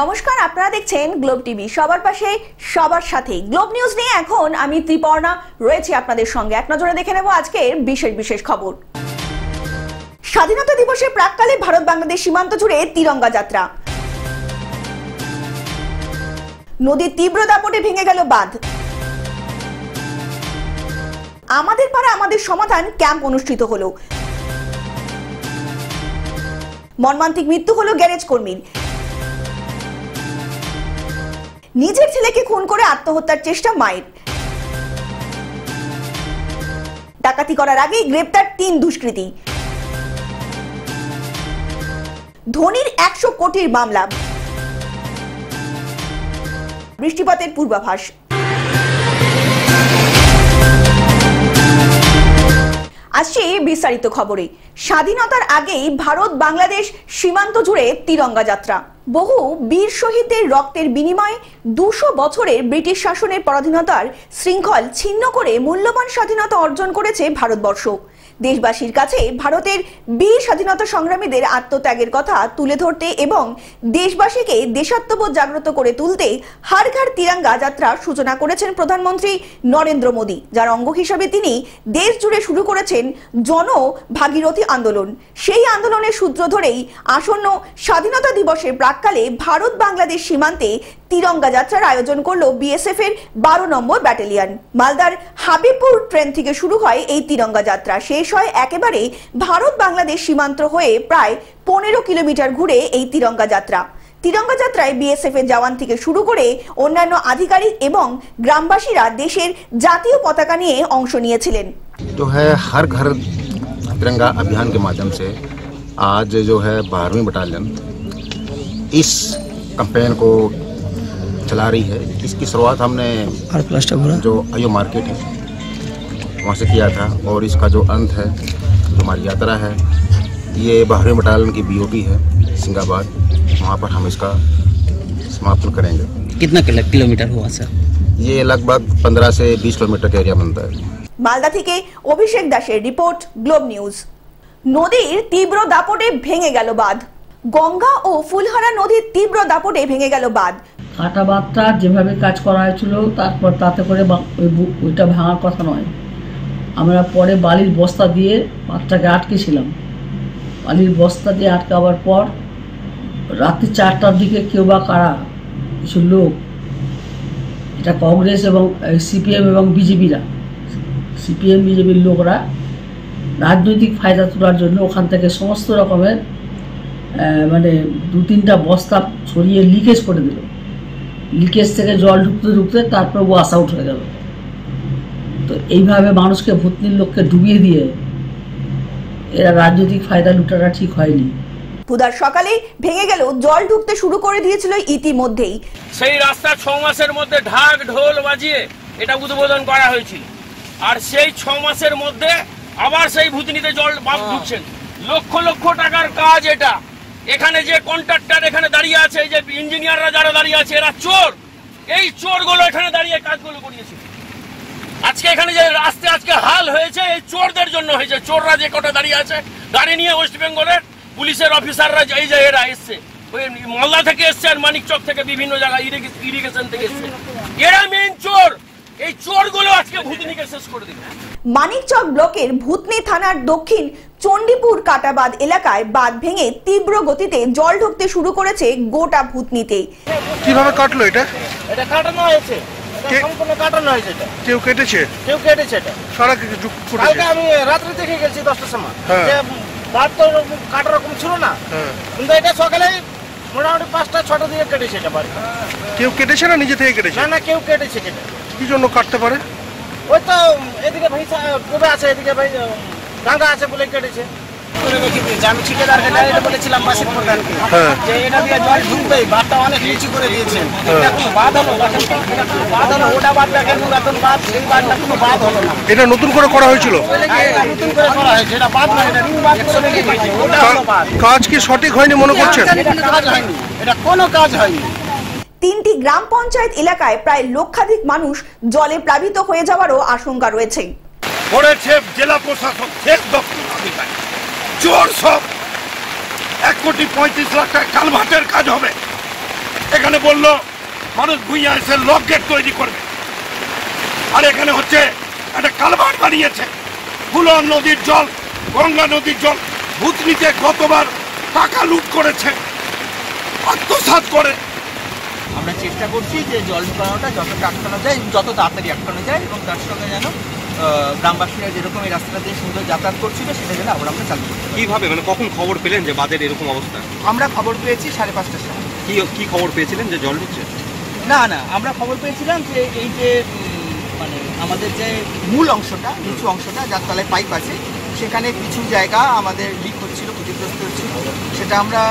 নমস্কার, আপনারা দেখছেন গ্লোব টিভি। সবার পাশে সবার সাথে গ্লোব নিউজ নিয়ে এখন আমি ত্রিপর্ণা রয়েছে আপনাদের সঙ্গে। এক নজরে দেখে নেব আজকের বিশেষ বিশেষ খবর। স্বাধীনতা দিবসের প্রাক্কালে ভারত বাংলাদেশ সীমান্ত জুড়ে তিরঙ্গা যাত্রা। নদীর তীব্র দাপটে ভেঙে গেল বাঁধ। আমাদের পাড়া আমাদের সমাধান ক্যাম্প অনুষ্ঠিত হলো। মর্মান্তিক মৃত্যু হলো গ্যারেজ কর্মীর। নিজের ছেলেকে খুন করে আত্মহত্যার চেষ্টা মায়ের। ডাকাতি করার আগে গ্রেপ্তার 3 দুষ্কৃতী। ধোনির 100 কোটির মামলা। বৃষ্টিপাতের পূর্বাভাস। আসছে বিস্তারিত খবরে। স্বাধীনতার আগেই ভারত বাংলাদেশ সীমান্ত জুড়ে তিরঙ্গা যাত্রা। বহু বীর শহীদদের রক্তের বিনিময়ে 200 বছরের ব্রিটিশ শাসনের পরাধীনতার শৃঙ্খল ছিন্ন করে মূল্যবান স্বাধীনতা অর্জন করেছে ভারতবর্ষ। দেশবাসীর কাছে ভারতের বীর স্বাধীনতা সংগ্রামীদের আত্মত্যাগের কথা তুলে ধরতে এবং দেশবাসীকে দেশাত্মবোধ জাগ্রত করে তুলতে হর ঘর তিরঙ্গা যাত্রার সূচনা করেছেন প্রধানমন্ত্রী নরেন্দ্র মোদী, যার অঙ্গ হিসাবে তিনি দেশ জুড়ে শুরু করেছেন জন ভাগীরথী আন্দোলন। সেই আন্দোলনের সূত্র ধরেই আসন্ন স্বাধীনতা দিবসের প্রাক্কালে ভারত বাংলাদেশ সীমান্তে তিরঙ্গা যাত্রার আয়োজন করলো বিএসএফ এর 12 নম্বর ব্যাটালিয়ন। মালদার হাবিবপুর ট্রেন থেকে শুরু হয় এই তিরঙ্গা যাত্রা। শেষ হয় একেবারে ভারত বাংলাদেশ সীমান্ত হয়ে প্রায় 15 কিলোমিটার ঘুরে এই তিরঙ্গা যাত্রা। তিরঙ্গা যাত্রায় বিএসএফ এর জওয়ান থেকে শুরু করে অন্যান্য আধিকারিক এবং গ্রামবাসীরা দেশের জাতীয় পতাকা নিয়ে অংশ নিয়েছিলেন। जो है हर घर तिरंगा अभियान के माध्यम से आज जो है 12वीं बटालियन इस कैंपेन को चला रही है। इसकी शुरुआत हमने जो आयो मार्केट है वहाँ से किया था और इसका जो अंत है, जो हमारी यात्रा है, ये 12वीं बटालियन की बीओपी है सिंगाबाद, वहाँ पर हम इसका समापन करेंगे। कितना किलोमीटर हुआ सर? ये लगभग 15 से 20 किलोमीटर का एरिया बनता है। মালদা থেকে অভিষেক দাসের রিপোর্ট, গ্লোব নিউজ। নদীর তীব্র দাপটে ভেঙে গেল বাঁধ। গঙ্গা ও ফুলহারা নদীর তীব্র দাপটে ভেঙে গেল বাঁধ। কাটা বাঁধটা যেভাবে কাজ করা হয়েছিল তারপর তাতে করে ওইটা ভাঙার কথা নয়। আমরা পরে বালির বস্তা দিয়ে বাঁধটাকে আটকেছিলাম। বালির বস্তা দিয়ে আটকাবার পর রাত্রি 4টার দিকে কেউ বা কারা কিছু লোক, এটা কংগ্রেস এবং সিপিএম এবং বিজেপিরা, সিপিএম বিজেপির লোকরা রাজনৈতিক ফায়দা তোলার জন্য ওখান থেকে সমস্ত রকমের মানে 2-3টা বস্তা ছড়িয়ে লিকেজ করে দিল। লিকেজ থেকে জল ঢুকতে ঢুকতে তারপর ওয়াশ আউট হয়ে গেল। তো এইভাবে মানুষকে ভূতনির লোককে ডুবিয়ে দিয়ে এরা রাজনৈতিক ফায়দা লুটাটা ঠিক হয়নি। বুধবার সকালে ভেঙে গেল, জল ঢুকতে শুরু করে দিয়েছিল ইতিমধ্যেই। সেই রাস্তা 6 মাসের মধ্যে ঢাক ঢোল বাজিয়ে এটা উদ্বোধন করা হয়েছিল, আর সেই 6 মাসের মধ্যে আবার সেই ভূতনিতে জল ঢুকছেন। লক্ষ লক্ষ টাকার কাজ এটা। এখানে যে কন্ট্রাক্টর এখানে দাঁড়িয়ে আছে, এই যে ইঞ্জিনিয়াররা যারা দাঁড়িয়ে আছে, এরা চোর। এই চোরগুলো এখানে দাঁড়িয়ে কাজগুলো করিয়েছে। আজকে এখানে যে রাস্তা আজকে হাল হয়েছে এই চোরদের জন্য হয়েছে। চোররা যে কটা দাঁড়িয়ে আছে গাড়ি নিয়ে, ওয়েস্ট বেঙ্গলের পুলিশের অফিসাররা এই যে এরা এসছে, ওই মালদা থেকে এসছে আর মানিকচক থেকে বিভিন্ন জায়গায় ইরিগেশন থেকে এসছে, এরা মেইন চোর। এই চোরগুলো আজকে ভূতনিকে শেষ করে দিল। মানিকচক ব্লকের ভূতনি থানার দক্ষিণ চণ্ডীপুর কাটাবাদ এলাকায় বাঁধ ভেঙে তীব্র গতিতে জল ঢুকতে শুরু করেছে গোটা ভূতনিতে। কিভাবে কাটলো এটা? এটা কাটানো হয়েছে, সম্পূর্ণ কাটানো হয়েছে। এটা কেউ কেটেছে? কেউ কেটেছে। এটা সারা কালকে আমি রাত্রে দেখে গেছি 10টার সময়, যে বাঁধ তো কাটার রকম ছিল না, কিন্তু এটা সকালে মোটামুটি 5টা-6টা দিকে কেটেছে। এটা বাড়ি কেউ কেটেছে না নিজে থেকে কেটেছে? না, কেউ কেটেছে। কেটে কি জন্য কাটতে পারে? ওই তো এদিকে ভাই ডুবে আছে, এদিকে ভাই গঙ্গা আছে বলে কেটেছে। আমি ঠিকাদারকে বলেছিলাম মাসিক প্রধানকে যে এটা দিয়ে জল ঢুকবে, বাঁধটা অনেক নিচু করে দিয়েছেন। এটা কোনো বাঁধ হলো? বাঁধ হলো ওটা বাঁধ দেখেন, নতুন বাঁধ, সেই বাঁধটা কোনো বাঁধ হলো না। এটা নতুন করে করা হয়েছিল? নতুন করে করা হয়েছে, এটা বাঁধ নয়, এটা নিউ বাঁধ চলে গিয়েছে। ওটা হলো বাঁধ। কাজ কি সঠিক হয়নি মনে করছেন? এটা কাজ হয়নি, এটা কোনো কাজ হয়নি। 3টি গ্রাম পঞ্চায়েত এলাকায় প্রায় লক্ষাধিক মানুষ জলে প্লাবিত হয়ে যাওয়ারও আশঙ্কা রয়েছে। জেলা প্রশাসক, সেচ দপ্তর অধিকারী, চোর সব। 1,35,00,000 টাকা কালভার্টের কাজ হবে, সেখানে বললো মানুষ ভুইয়া এসে লক গেট তৈরি করবে, আর এখানে হচ্ছে একটা কালভার্ট বানিয়েছে। ফুলন নদীর জল, গঙ্গা নদীর জল ভূতনিতে গতবার টাকা লুট করেছে, আত্মসাৎ করে। আমরা চেষ্টা করছি যে জল ঢুকানোটা যতটা আটকানো যায়, যত তাড়াতাড়ি আটকানো যায়, এবং তার সঙ্গে যেন গ্রামবাসীরা যেরকম এই রাস্তাটা দিয়ে সুন্দর যাতায়াত করছিল সেটা যেন আমরা চালু করতে পারি। কিভাবে, মানে কখন খবর পেলেন যে বাঁধের এরকম অবস্থা? আমরা খবর পেয়েছি 5:30টার সময়। কি খবর পেয়েছিলেন যে জল ঢুকছে? না, আমরা খবর পেয়েছিলাম যে এই যে মানে আমাদের যে মূল অংশটা, নিচু অংশটা যার তলায় পাইপ আছে, সেখানে কিছু জায়গা আমাদের লিক হচ্ছিল, ক্ষতিগ্রস্ত হচ্ছিল। সেটা আমরা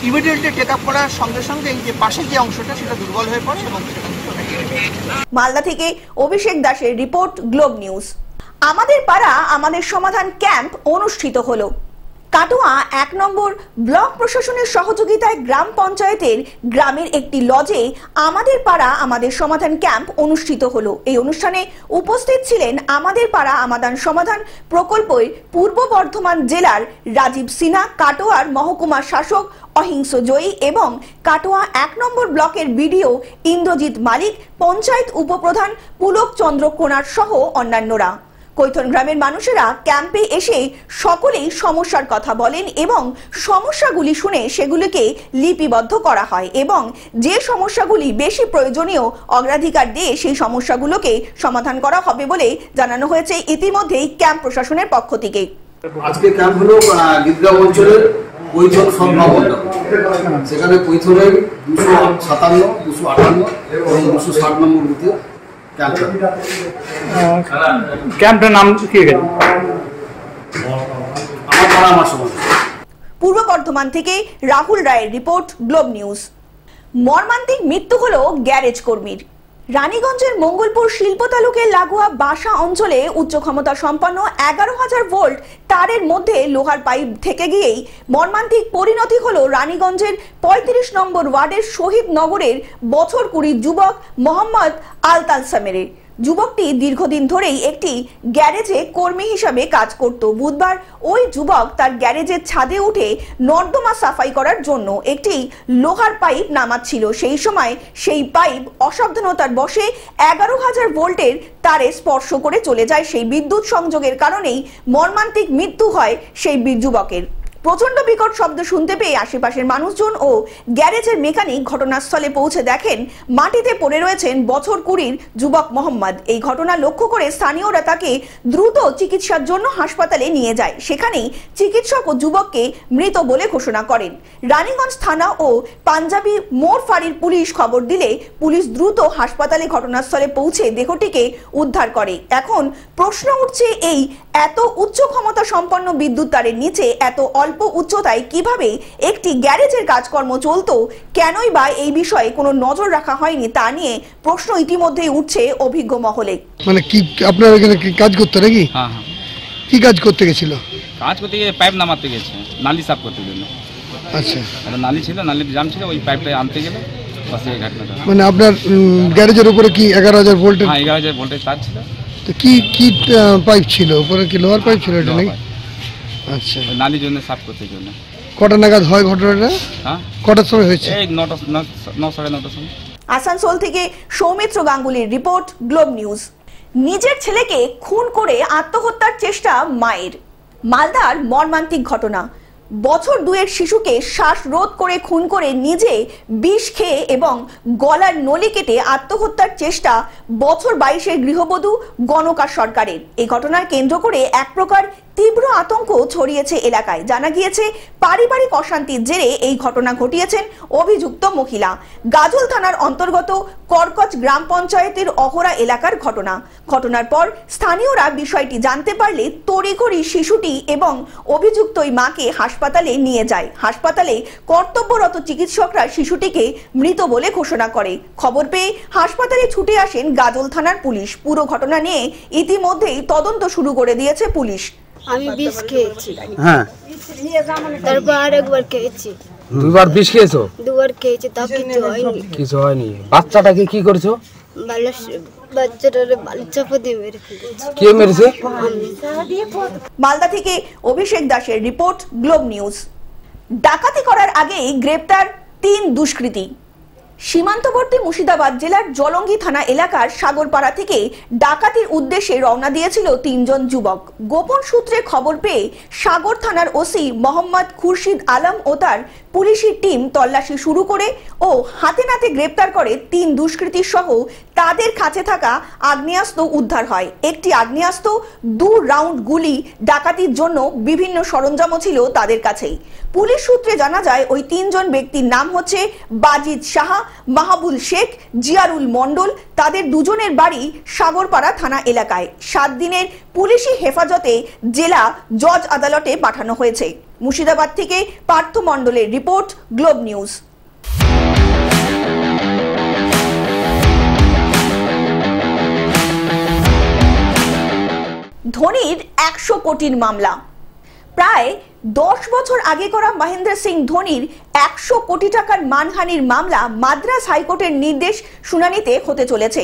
ইমিডিয়েটলি টেক আপ করার সঙ্গে সঙ্গে এই যে পাশের যে অংশটা সেটা দুর্বল হয়ে পড়ে এবং সেখান থেকে ওটা কেটে দেয়। মালদা থেকে অভিষেক দাসের রিপোর্ট, গ্লোব নিউজ। আমাদের পাড়া আমাদের সমাধান ক্যাম্প অনুষ্ঠিত হলো। কাটোয়া 1 নম্বর ব্লক প্রশাসনের সহযোগিতায় গ্রাম পঞ্চায়েতের গ্রামের একটি লজে আমাদের পাড়া আমাদের সমাধান ক্যাম্প অনুষ্ঠিত হলো। এই অনুষ্ঠানে উপস্থিত ছিলেন আমাদের পাড়া আমাদের সমাধান প্রকল্পের পূর্ব বর্ধমান জেলার রাজীব সিনহা, কাটোয়ার মহকুমা শাসক অহিংস জয়ী এবং কাটোয়া 1 নম্বর ব্লকের বিডিও ইন্দ্রজিৎ মালিক, পঞ্চায়েত উপপ্রধান পুলক চন্দ্র কোনার সহ অন্যান্যরা। কৈথন গ্রামের মানুষেরা ক্যাম্পে এসে সকলেই সমস্যার কথা বলেন এবং সমস্যাগুলি শুনে সেগুলিকে লিপিবদ্ধ করা হয় এবং যে সমস্যাগুলি বেশি প্রয়োজনীয় অগ্রাধিকার দিয়ে সেই সমস্যাগুলোকে সমাধান করা হবে বলে জানানো হয়েছে ইতিমধ্যেই ক্যাম্প প্রশাসনের পক্ষ থেকে। আজকে ক্যাম্প হলো গিদগাঁও অঞ্চলের কৈথন সদনগর, সেখানে কৈথনের 257, 258 এবং 260 নম্বর বুথে ক্যাম্পটার নাম কি? পূর্ব বর্ধমান থেকে রাহুল রায়ের রিপোর্ট, গ্লোব নিউজ। মর্মান্তিক মৃত্যু হলো গ্যারেজ কর্মীর। রানীগঞ্জের মঙ্গলপুর শিল্প তালুকের লাগোয়া বাসা অঞ্চলে উচ্চ ক্ষমতা সম্পন্ন 11,000 ভোল্ট তারের মধ্যে লোহার পাইপ থেকে গিয়েই মর্মান্তিক পরিণতি হলো রানীগঞ্জের 35 নম্বর ওয়ার্ডের শহীদ নগরের বছর 20 যুবক মোহাম্মদ আলতালসামের। যুবকটি দীর্ঘদিন ধরেই একটি গ্যারেজে কর্মী হিসাবে কাজ করত। বুধবার ওই যুবক তার গ্যারেজের ছাদে উঠে নর্দমা সাফাই করার জন্য একটি লোহার পাইপ নামাচ্ছিল। সেই সময় সেই পাইপ অসাবধানতার বশে 11,000 ভোল্টের তারে স্পর্শ করে চলে যায়। সেই বিদ্যুৎ সংযোগের কারণেই মর্মান্তিক মৃত্যু হয় সেই যুবকের। প্রচন্ড বিকট শব্দ শুনতে পেয়ে আশেপাশের মানুষজন ও গ্যারেজের মেকানিক ঘটনাস্থলে পৌঁছে দেখেন মাটিতে পড়ে রয়েছেন বছর 20 যুবক মোহাম্মদ। এই ঘটনা লক্ষ্য করে স্থানীয়রা তাকে দ্রুত চিকিৎসার জন্য হাসপাতালে নিয়ে যায়। সেখানেই চিকিৎসক ও যুবককে মৃত বলে ঘোষণা করেন। রানীগঞ্জ থানা ও পাঞ্জাবি মোড় ফাঁড়ির পুলিশ খবর দিলে পুলিশ দ্রুত হাসপাতালে ঘটনাস্থলে পৌঁছে দেহটিকে উদ্ধার করে। এখন প্রশ্ন উঠছে, এই এত উচ্চ ক্ষমতা সম্পন্ন বিদ্যুৎ তারের নিচে এত অল্প উচ্চতায় কিভাবে একটি গ্যারেজের কাজকর্ম চলতো, কেনই বা এই বিষয়ে কোনো নজর রাখা হয়নি তা নিয়ে প্রশ্ন ইতিমধ্যেই উঠছে অভিজ্ঞ মহলে। মানে কি আপনার এখানে কি কাজ করতে নাকি? হ্যাঁ, কি কাজ করতে গেছিল? কাজ করতে গিয়ে পাইপ নামাতে গেছে, নালি সাফ করতে জন্য। আচ্ছা, একটা নালি ছিল, নালির জাম ছিল, ওই পাইপটা আনতে গেলে বাস এই ঘটনাটা। মানে আপনার গ্যারেজের উপরে কি 11,000 ভোল্টের? হ্যাঁ, 11,000 ভোল্টের তার ছিল। তো কি পাইপ ছিল উপরে? কি লোহার পাইপ ছিল এটা নাকি? আচ্ছা, নালির জন্য সাফ করতে জন্য। কটা নাগাদ হয় ঘটনাটা? হ্যাঁ, কটার সময় হয়েছে? এই 9 সাড়ে 9টার সময়। আসানসোল থেকে সৌমিত্র গাঙ্গুলির রিপোর্ট, গ্লোব নিউজ। নিজের ছেলেকে খুন করে আত্মহত্যার চেষ্টা মায়ের। মালদার মর্মান্তিক ঘটনা। বছর 2-এর শিশুকে শ্বাসরোধ করে খুন করে নিজে বিষ খেয়ে এবং গলার নলি কেটে আত্মহত্যার চেষ্টা বছর 22-এর গৃহবধূ গণকা সরকারের। এই ঘটনার কেন্দ্র করে এক প্রকার তীব্র আতঙ্ক ছড়িয়েছে এলাকায়। জানা গিয়েছে পারিবারিক অশান্তির জেরে এই ঘটনা ঘটিয়েছেন অভিযুক্ত মহিলা। গাজল থানার অন্তর্গত করকচ গ্রাম পঞ্চায়েতের অহরা এলাকার ঘটনা। ঘটনার পর স্থানীয়রা বিষয়টি জানতে পারলে তড়িঘড়ি শিশুটি এবং অভিযুক্ত ওই মাকে হাসপাতালে নিয়ে যায়। হাসপাতালে কর্তব্যরত চিকিৎসকরা শিশুটিকে মৃত বলে ঘোষণা করে। খবর পেয়ে হাসপাতালে ছুটে আসেন গাজল থানার পুলিশ। পুরো ঘটনা নিয়ে ইতিমধ্যেই তদন্ত শুরু করে দিয়েছে পুলিশ। আমি বিষ খেয়েছি। হ্যাঁ, তারপর আরেকবার খেয়েছি। দুবার বিষ খেয়েছো? দুবার খেয়েছি, তা কিছু হয়নি। কিছু হয়নি। বাচ্চাটাকে কি করেছো? বাচ্চাটারে বালি চাপা দিয়ে মেরে ফেলেছি। কে মেরেছে? মালদা থেকে অভিষেক দাসের রিপোর্ট, গ্লোব নিউজ। ডাকাতি করার আগেই গ্রেপ্তার 3 দুষ্কৃতী। সীমান্তবর্তী মুর্শিদাবাদ জেলার জলঙ্গি থানা এলাকার সাগরপাড়া থেকে ডাকাতির উদ্দেশ্যে রওনা দিয়েছিল 3 জন যুবক। গোপন সূত্রে খবর পেয়ে সাগর থানার ওসি মোহাম্মদ খুরশিদ আলম ও তার পুলিশি টিম তল্লাশি শুরু করে ও হাতে নাতে গ্রেপ্তার করে 3 দুষ্কৃতী সহ তাদের কাছে থাকা আগ্নেয়াস্ত্র উদ্ধার হয়। একটি আগ্নেয়াস্ত্র, 2 রাউন্ড গুলি, ডাকাতির জন্য বিভিন্ন সরঞ্জামও ছিল তাদের কাছেই। পুলিশ সূত্রে জানা যায় ওই 3 জন ব্যক্তির নাম হচ্ছে বাজিদ সাহা, মাহবুল শেখ, জিয়ারুল মন্ডল। তাদের দুজনের বাড়ি সাগরপাড়া থানা এলাকায়। 7 দিনের পুলিশি হেফাজতে জেলা জজ আদালতে পাঠানো হয়েছে। মুর্শিদাবাদ থেকে পার্থ মন্ডলের রিপোর্ট, গ্লোব নিউজ। ধোনির 100 কোটির মামলা। প্রায় 10 বছর আগে করা মহেন্দ্র সিং ধোনির 100 কোটি টাকার মানহানির মামলা মাদ্রাজ হাইকোর্টের নির্দেশ শুনানিতে হতে চলেছে।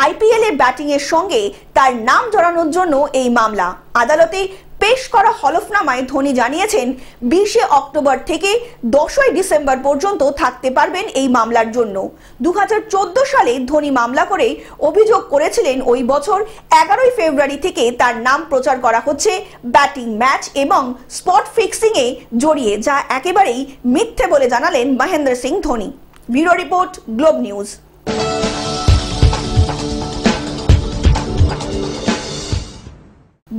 আইপিএল এ ব্যাটিং এর সঙ্গে তার নাম জড়ানোর জন্য এই মামলা। আদালতে পেশ করা হলফনামায় ধোনি জানিয়েছেন 20 অক্টোবর থেকে 10 ডিসেম্বর পর্যন্ত থাকতে পারবেন এই মামলার জন্য। 2014 সালে ধোনি মামলা করে অভিযোগ করেছিলেন ওই বছর 11 ফেব্রুয়ারি থেকে তার নাম প্রচার করা হচ্ছে ব্যাটিং ম্যাচ এবং স্পট ফিক্সিং এ জড়িয়ে, যা একেবারেই মিথ্যে বলে জানালেন Mahendra Singh Dhoni. Bureau report, globe news.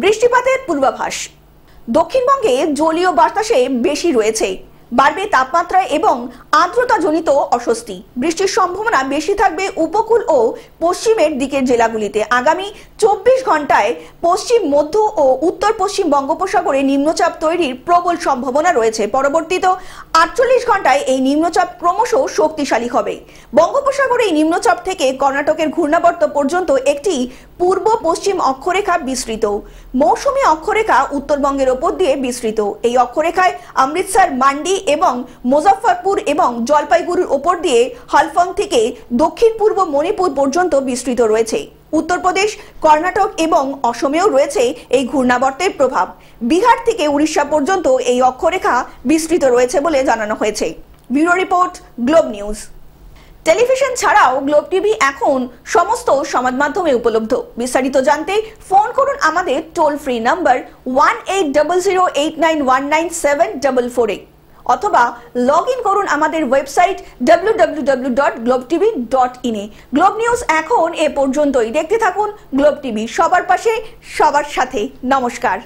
বৃষ্টিপাতের পূর্বাভাস। দক্ষিণবঙ্গে জলীয় বাতাসে বেশি রয়েছে, বাড়বে তাপমাত্রা এবং আর্দ্রতাজনিত অস্বস্তি। বৃষ্টির সম্ভাবনা বেশি থাকবে উপকূল ও পশ্চিমের দিকের জেলাগুলিতে। আগামী 24 ঘন্টায় পশ্চিম, মধ্য ও উত্তর পশ্চিম বঙ্গোপসাগরে নিম্নচাপ তৈরির প্রবল সম্ভাবনা রয়েছে। পরবর্তীত 48 ঘন্টায় এই নিম্নচাপ ক্রমশ শক্তিশালী হবে। বঙ্গোপসাগরে এই নিম্নচাপ থেকে কর্ণাটকের ঘূর্ণাবর্ত পর্যন্ত একটি পূর্ব পশ্চিম অক্ষরেখা বিস্তৃত। মৌসুমী অক্ষরেখা উত্তরবঙ্গের ওপর দিয়ে বিস্তৃত। এই অক্ষরেখায় অমৃতসর, মান্ডি এবং মুজফ্ফরপুর এবং জলপাইগুড়ির ওপর দিয়ে হালফং থেকে দক্ষিণ পূর্ব মণিপুর পর্যন্ত বিস্তৃত রয়েছে। উত্তরপ্রদেশ, কর্ণাটক এবং অসমেও রয়েছে এই ঘূর্ণাবর্তের প্রভাব। বিহার থেকে উড়িষ্যা পর্যন্ত এই অক্ষরেখা বিস্তৃত রয়েছে বলে জানানো হয়েছে। Bureau report, globe news. Television ছাড়াও গ্লোব টিভি এখন সমস্ত সমাজ মাধ্যমে উপলব্ধ। বিস্তারিত জানতে ফোন করুন আমাদের টোল ফ্রি নাম্বার 180089197444 অথবা লগ ইন করুন আমাদের ওয়েবসাইট www.globetv.in এ। গ্লোব নিউজ এখন এ পর্যন্তই। দেখতে থাকুন গ্লোব টিভি, সবার পাশে, সবার সাথে। নমস্কার।